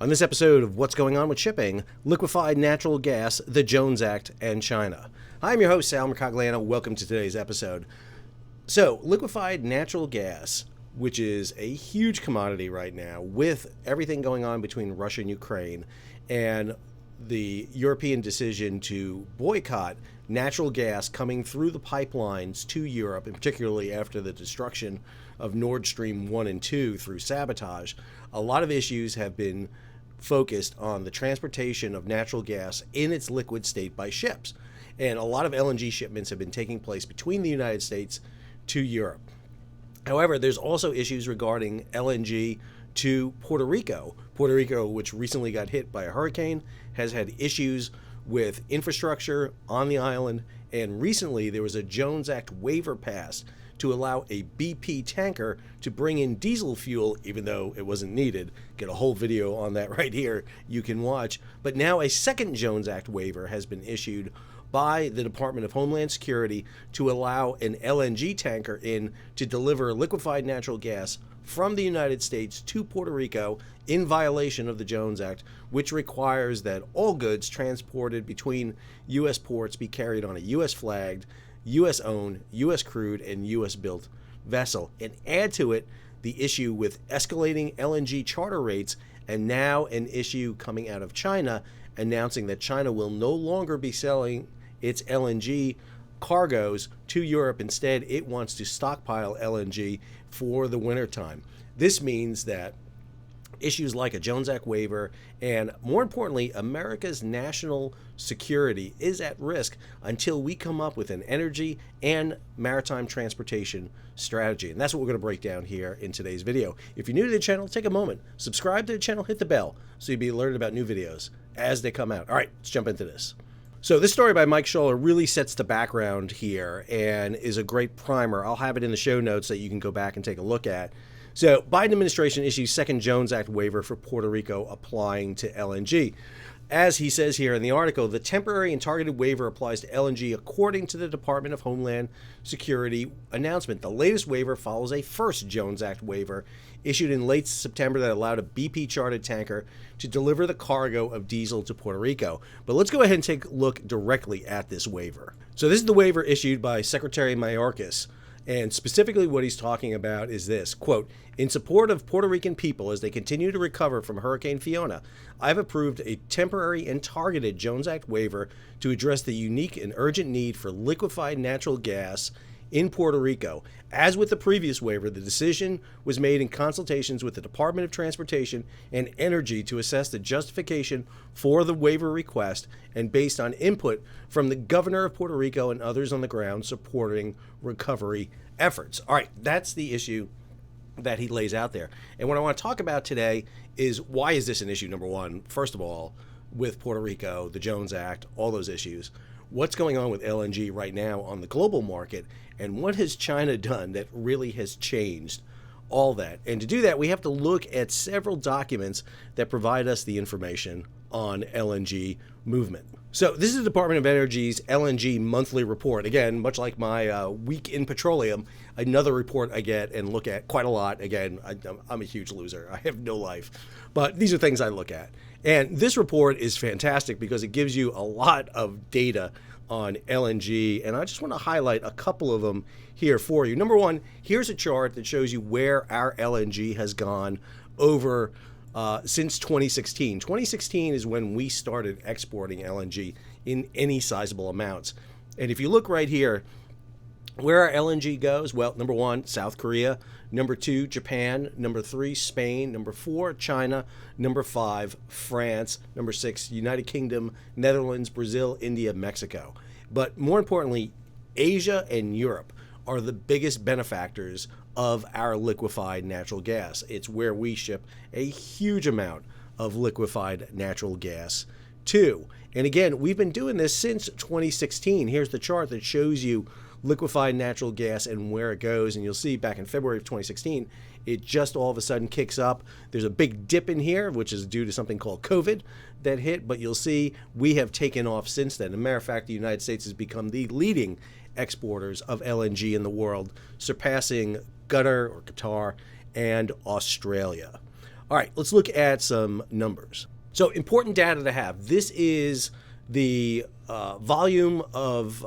On this episode of What's Going On with Shipping, Liquefied Natural Gas, the Jones Act, and China. Hi, I'm your host, Sal Mercogliano. Welcome to today's episode. So, liquefied natural gas, which is a huge commodity right now with everything going on between Russia and Ukraine and the European decision to boycott natural gas coming through the pipelines to Europe, and particularly after the destruction of Nord Stream 1 and 2 through sabotage. A lot of issues have been focused on the transportation of natural gas in its liquid state by ships. And a lot of LNG shipments have been taking place between the United States to Europe. However, there's also issues regarding LNG to Puerto Rico. Puerto Rico, which recently got hit by a hurricane, has had issues with infrastructure on the island. And recently there was a Jones Act waiver passed to allow a BP tanker to bring in diesel fuel, even though it wasn't needed. Get a whole video on that right here you can watch. But now a second Jones Act waiver has been issued by the Department of Homeland Security to allow an LNG tanker in to deliver liquefied natural gas from the United States to Puerto Rico in violation of the Jones Act, which requires that all goods transported between U.S. ports be carried on a U.S. flagged, U.S. owned, U.S. crewed, and U.S. built vessel. And add to it the issue with escalating LNG charter rates, and now an issue coming out of China announcing that China will no longer be selling its LNG cargoes to Europe. Instead, it wants to stockpile LNG for the wintertime. This means that issues like a Jones Act waiver and, more importantly, America's national security is at risk until we come up with an energy and maritime transportation strategy. And that's what we're going to break down here in today's video. If you're new to the channel, take a moment, subscribe to the channel, hit the bell so you'll be alerted about new videos as they come out. All right, let's jump into this. So this story by Mike Schuller really sets the background here and is a great primer. I'll have it in the show notes that you can go back and take a look at. So Biden administration issues second Jones Act waiver for Puerto Rico applying to LNG. As he says here in the article, the temporary and targeted waiver applies to LNG according to the Department of Homeland Security announcement. The latest waiver follows a first Jones Act waiver issued in late September that allowed a BP chartered tanker to deliver the cargo of diesel to Puerto Rico. But let's go ahead and take a look directly at this waiver. So this is the waiver issued by Secretary Mayorkas. And specifically what he's talking about is this, quote, "In support of Puerto Rican people as they continue to recover from Hurricane Fiona, I've approved a temporary and targeted Jones Act waiver to address the unique and urgent need for liquefied natural gas in Puerto Rico. As with the previous waiver, the decision was made in consultations with the Department of Transportation and Energy to assess the justification for the waiver request and based on input from the governor of Puerto Rico and others on the ground supporting recovery efforts." All right, that's the issue that he lays out there. And what I want to talk about today is, why is this an issue? Number one, first of all, with Puerto Rico, the Jones Act, all those issues. What's going on with LNG right now on the global market, and what has China done that really has changed all that? And to do that, we have to look at several documents that provide us the information on LNG movement. So this is the Department of Energy's LNG monthly report. Again, much like my week in petroleum, another report I get and look at quite a lot. Again, I'm a huge loser. I have no life. But these are things I look at. And this report is fantastic because it gives you a lot of data on LNG. And I just want to highlight a couple of them here for you. Number one, here's a chart that shows you where our LNG has gone over since 2016. 2016 is when we started exporting LNG in any sizable amounts. And if you look right here, where our LNG goes, well, number one, South Korea. Number two, Japan. Number three, Spain. Number four, China. Number five, France. Number six, United Kingdom, Netherlands, Brazil, India, Mexico. But more importantly, Asia and Europe are the biggest benefactors of our liquefied natural gas. It's where we ship a huge amount of liquefied natural gas to. And again, we've been doing this since 2016. Here's the chart that shows you liquefied natural gas and where it goes. And you'll see back in February of 2016, it just all of a sudden kicks up. There's a big dip in here, which is due to something called COVID that hit. But you'll see we have taken off since then. As a matter of fact, the United States has become the leading exporters of LNG in the world, surpassing Qatar and Australia. All right, let's look at some numbers. So important data to have. This is the volume of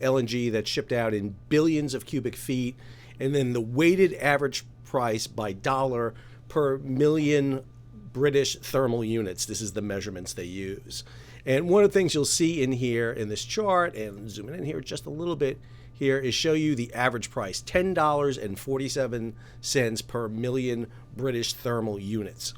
LNG that's shipped out in billions of cubic feet, and then the weighted average price by dollar per million British thermal units. This is the measurements they use. And one of the things you'll see in here in this chart, and zooming in here just a little bit here, is show you the average price, $10.47 per million British thermal units.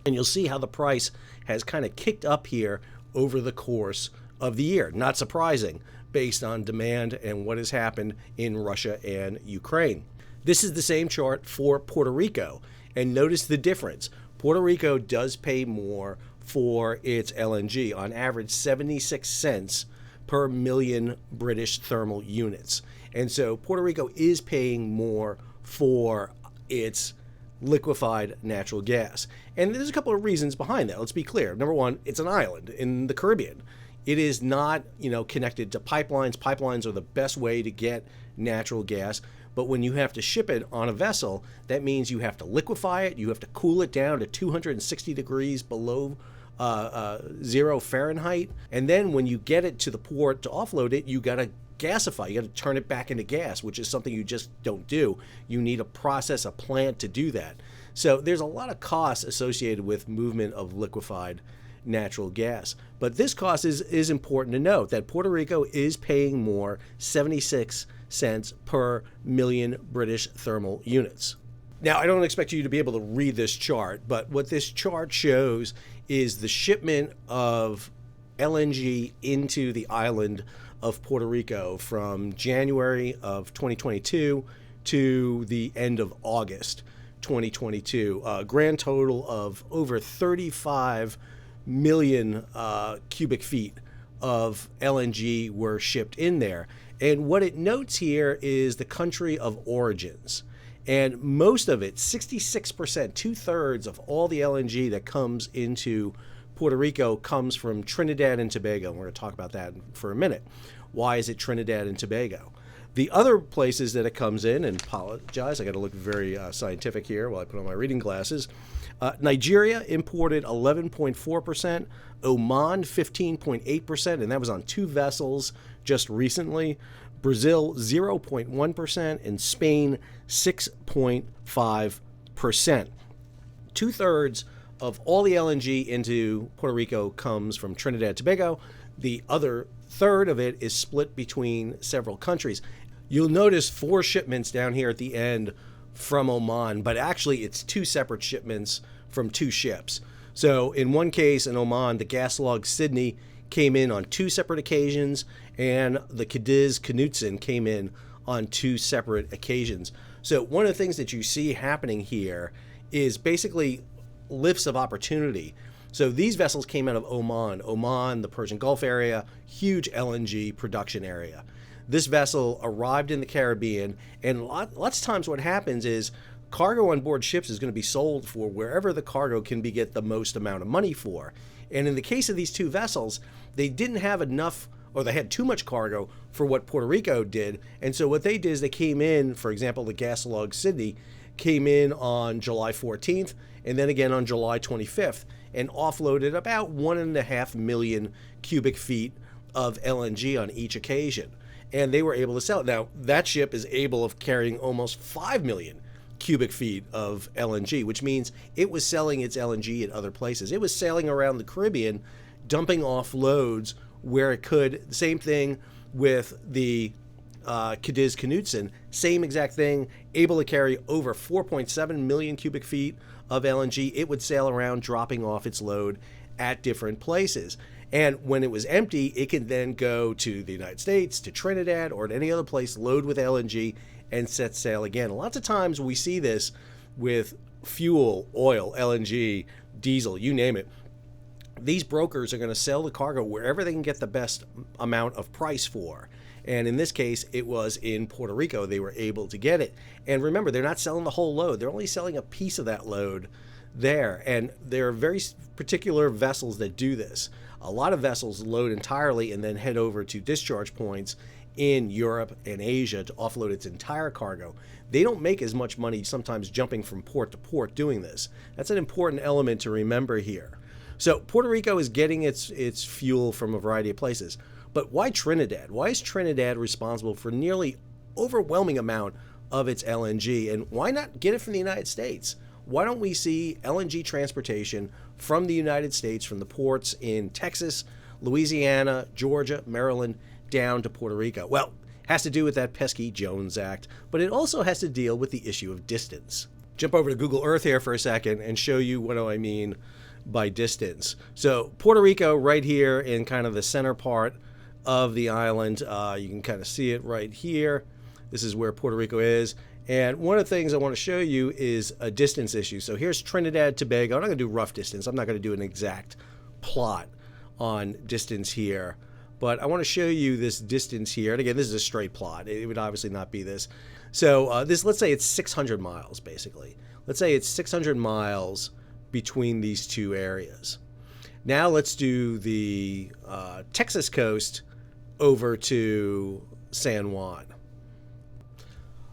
And you'll see how the price has kind of kicked up here over the course of the year. Not surprising, based on demand and what has happened in Russia and Ukraine. This is the same chart for Puerto Rico, and notice the difference. Puerto Rico does pay more for its LNG, on average 76 cents per million British thermal units. And so Puerto Rico is paying more for its liquefied natural gas. And there's a couple of reasons behind that. Let's be clear. Number one, it's an island in the Caribbean. It is not, connected to pipelines. Pipelines are the best way to get natural gas. But when you have to ship it on a vessel, that means you have to liquefy it. You have to cool it down to 260 degrees below 0 Fahrenheit. And then when you get it to the port to offload it, you got to gasify. You got to turn it back into gas, which is something you just don't do. You need a process, a plant to do that. So there's a lot of costs associated with movement of liquefied natural gas. But this cost is important to note, that Puerto Rico is paying more, 76 cents per million British thermal units. Now, I don't expect you to be able to read this chart, but what this chart shows is the shipment of LNG into the island of Puerto Rico from January of 2022 to the end of August 2022. A grand total of over 35 million cubic feet of LNG were shipped in there. And what it notes here is the country of origins. And most of it, 66%, 2/3 of all the LNG that comes into Puerto Rico comes from Trinidad and Tobago. And we're going to talk about that for a minute. Why is it Trinidad and Tobago? The other places that it comes in, and apologize, I got to look very scientific here while I put on my reading glasses. Nigeria imported 11.4%, Oman 15.8%, and that was on 2 vessels just recently. Brazil 0.1%, and Spain 6.5%. 2/3 of all the LNG into Puerto Rico comes from Trinidad and Tobago. The other third of it is split between several countries. You'll notice 4 shipments down here at the end from Oman, but actually it's 2 separate shipments from 2 ships. So in one case in Oman, the gas log Sydney came in on 2 separate occasions, and the Cadiz Knutsen came in on 2 separate occasions. So one of the things that you see happening here is basically lifts of opportunity. So these vessels came out of Oman, the Persian Gulf area, huge LNG production area. This vessel arrived in the Caribbean, and lots of times what happens is cargo on board ships is going to be sold for wherever the cargo can be get the most amount of money for. And in the case of these 2 vessels, they didn't have enough, or they had too much cargo for what Puerto Rico did. And so what they did is they came in, for example, the gas log Sydney came in on July 14th and then again on July 25th and offloaded about 1.5 million cubic feet of LNG on each occasion. And they were able to sell it. Now, that ship is able of carrying almost 5 million cubic feet of LNG, which means it was selling its LNG in other places. It was sailing around the Caribbean, dumping off loads where it could. Same thing with the Cadiz Knutsen, same exact thing, able to carry over 4.7 million cubic feet of LNG. It would sail around dropping off its load at different places. And when it was empty, it can then go to the United States, to Trinidad, or to any other place, load with LNG, and set sail again. Lots of times we see this with fuel, oil, LNG, diesel, you name it. These brokers are going to sell the cargo wherever they can get the best amount of price for. And in this case, it was in Puerto Rico. They were able to get it. And remember, they're not selling the whole load. They're only selling a piece of that load there. And there are very particular vessels that do this. A lot of vessels load entirely and then head over to discharge points in Europe and Asia to offload its entire cargo. They don't make as much money sometimes jumping from port to port doing this. That's an important element to remember here. So Puerto Rico is getting its fuel from a variety of places. But why Trinidad? Why is Trinidad responsible for nearly overwhelming amount of its LNG? And why not get it from the United States? Why don't we see LNG transportation from the United States, from the ports in Texas, Louisiana, Georgia, Maryland, down to Puerto Rico? Well, it has to do with that pesky Jones Act, but it also has to deal with the issue of distance. Jump over to Google Earth here for a second and show you what do I mean by distance. So Puerto Rico right here in kind of the center part of the island. You can kind of see it right here. This is where Puerto Rico is. And one of the things I want to show you is a distance issue. So here's Trinidad, Tobago. I'm not going to do rough distance. I'm not going to do an exact plot on distance here. But I want to show you this distance here. And again, this is a straight plot. It would obviously not be this. So let's say it's 600 miles, basically. Let's say it's 600 miles between these two areas. Now let's do the Texas coast over to San Juan.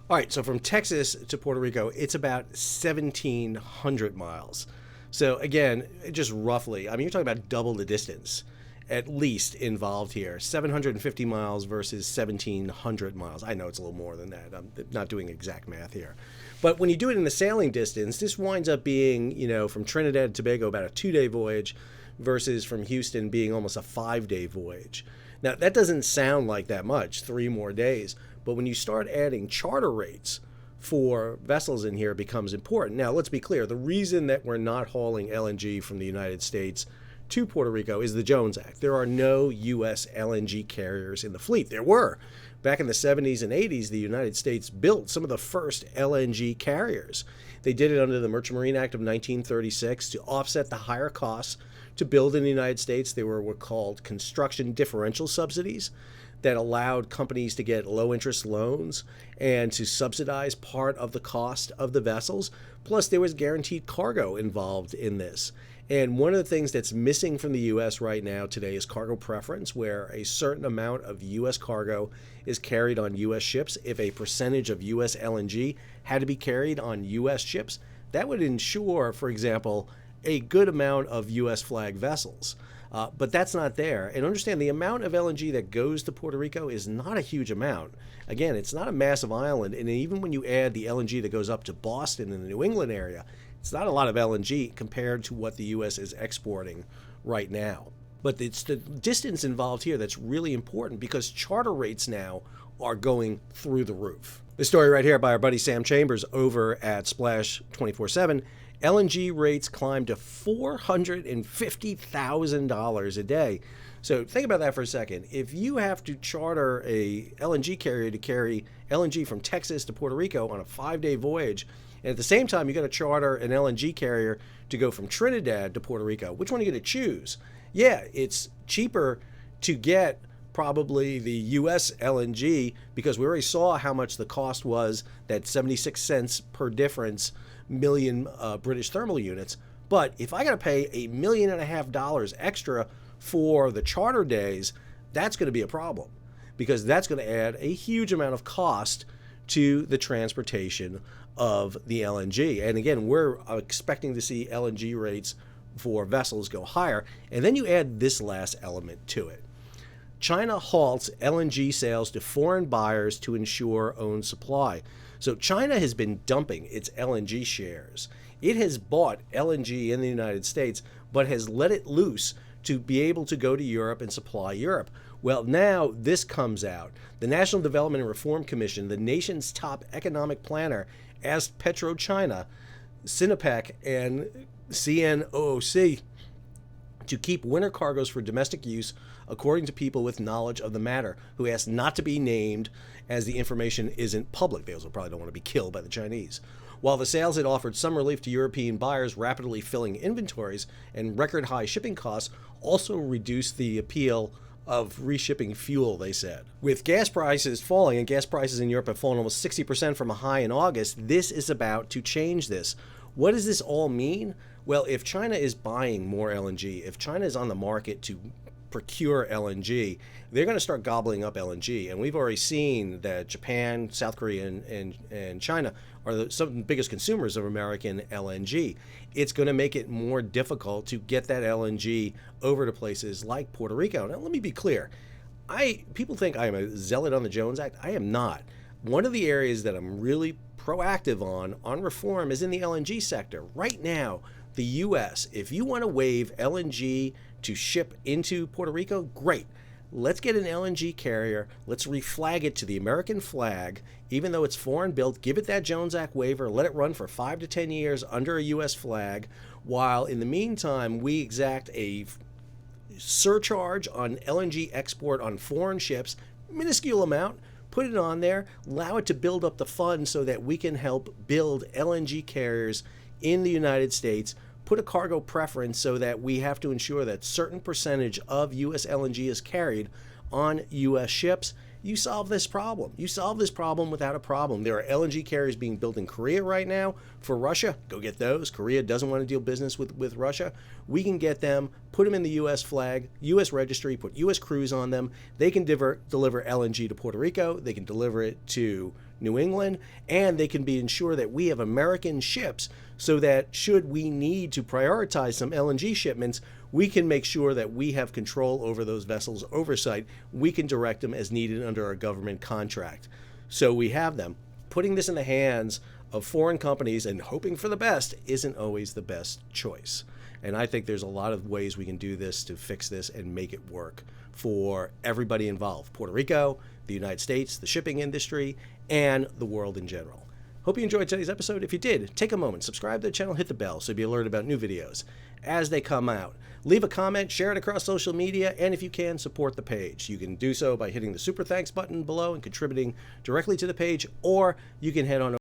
All right, so from Texas to Puerto Rico, it's about 1,700 miles. So again, just roughly, I mean, you're talking about double the distance at least involved here. 750 miles versus 1,700 miles. I know it's a little more than that. I'm not doing exact math here. But when you do it in the sailing distance, this winds up being, from Trinidad to Tobago about a 2-day voyage versus from Houston being almost a 5-day voyage. Now, that doesn't sound like that much, 3 more days. But when you start adding charter rates for vessels in here, it becomes important. Now, let's be clear. The reason that we're not hauling LNG from the United States to Puerto Rico is the Jones Act. There are no U.S. LNG carriers in the fleet. There were. Back in the 70s and 80s, the United States built some of the first LNG carriers. They did it under the Merchant Marine Act of 1936 to offset the higher costs to build in the United States. They were called construction differential subsidies that allowed companies to get low-interest loans and to subsidize part of the cost of the vessels. Plus, there was guaranteed cargo involved in this. And one of the things that's missing from the U.S. right now today is cargo preference, where a certain amount of U.S. cargo is carried on U.S. ships. If a percentage of U.S. LNG had to be carried on U.S. ships, that would ensure, for example, a good amount of U.S. flag vessels. But that's not there. And understand the amount of LNG that goes to Puerto Rico is not a huge amount. Again, it's not a massive island. And even when you add the LNG that goes up to Boston in the New England area, it's not a lot of LNG compared to what the U.S. is exporting right now. But it's the distance involved here that's really important because charter rates now are going through the roof. This story right here by our buddy Sam Chambers over at Splash 24/7. LNG rates climbed to $450,000 a day. So think about that for a second. If you have to charter a LNG carrier to carry LNG from Texas to Puerto Rico on a 5-day voyage, and at the same time you got to charter an LNG carrier to go from Trinidad to Puerto Rico, which one are you going to choose? Yeah, it's cheaper to get probably the U.S. LNG because we already saw how much the cost was, that 76 cents per difference million British thermal units. But if I got to pay $1.5 million extra for the charter days, that's going to be a problem because that's going to add a huge amount of cost to the transportation of the LNG. And again, we're expecting to see LNG rates for vessels go higher. And then you add this last element to it. China halts LNG sales to foreign buyers to ensure own supply. So China has been dumping its LNG shares. It has bought LNG in the United States, but has let it loose to be able to go to Europe and supply Europe. Well, now this comes out. The National Development and Reform Commission, the nation's top economic planner, asked PetroChina, Sinopec, and CNOOC to keep winter cargoes for domestic use, according to people with knowledge of the matter, who asked not to be named as the information isn't public. They also probably don't want to be killed by the Chinese. While the sales had offered some relief to European buyers, rapidly filling inventories and record high shipping costs also reduced the appeal of reshipping fuel, they said. With gas prices falling, and gas prices in Europe have fallen almost 60% from a high in August, this is about to change this. What does this all mean? Well, if China is buying more LNG, if China is on the market to procure LNG, they're going to start gobbling up LNG. And we've already seen that Japan, South Korea, and China are some of the biggest consumers of American LNG. It's going to make it more difficult to get that LNG over to places like Puerto Rico. Now, let me be clear. People think I am a zealot on the Jones Act. I am not. One of the areas that I'm really proactive on reform is in the LNG sector. Right now, the U.S., if you want to waive LNG to ship into Puerto Rico, great. Let's get an LNG carrier. Let's reflag it to the American flag, even though it's foreign built. Give it that Jones Act waiver. Let it run for 5 to 10 years under a U.S. flag, while in the meantime, we exact a surcharge on LNG export on foreign ships, minuscule amount, put it on there, allow it to build up the fund so that we can help build LNG carriers in the United States, put a cargo preference so that we have to ensure that certain percentage of U.S. LNG is carried on U.S. ships. You solve this problem. You solve this problem without a problem. There are LNG carriers being built in Korea right now for Russia. Go get those. Korea doesn't want to deal business with Russia. We can get them, put them in the U.S. flag, U.S. registry, put U.S. crews on them. They can deliver LNG to Puerto Rico. They can deliver it to New England, and they can ensure that we have American ships so that should we need to prioritize some LNG shipments, we can make sure that we have control over those vessels, oversight. We can direct them as needed under our government contract. So we have them. Putting this in the hands of foreign companies and hoping for the best isn't always the best choice. And I think there's a lot of ways we can do this to fix this and make it work for everybody involved. Puerto Rico, the United States, the shipping industry, and the world in general. Hope you enjoyed today's episode. If you did, take a moment, subscribe to the channel, hit the bell so you'll be alerted about new videos as they come out. Leave a comment, share it across social media, and if you can, support the page. You can do so by hitting the super thanks button below and contributing directly to the page, or you can head on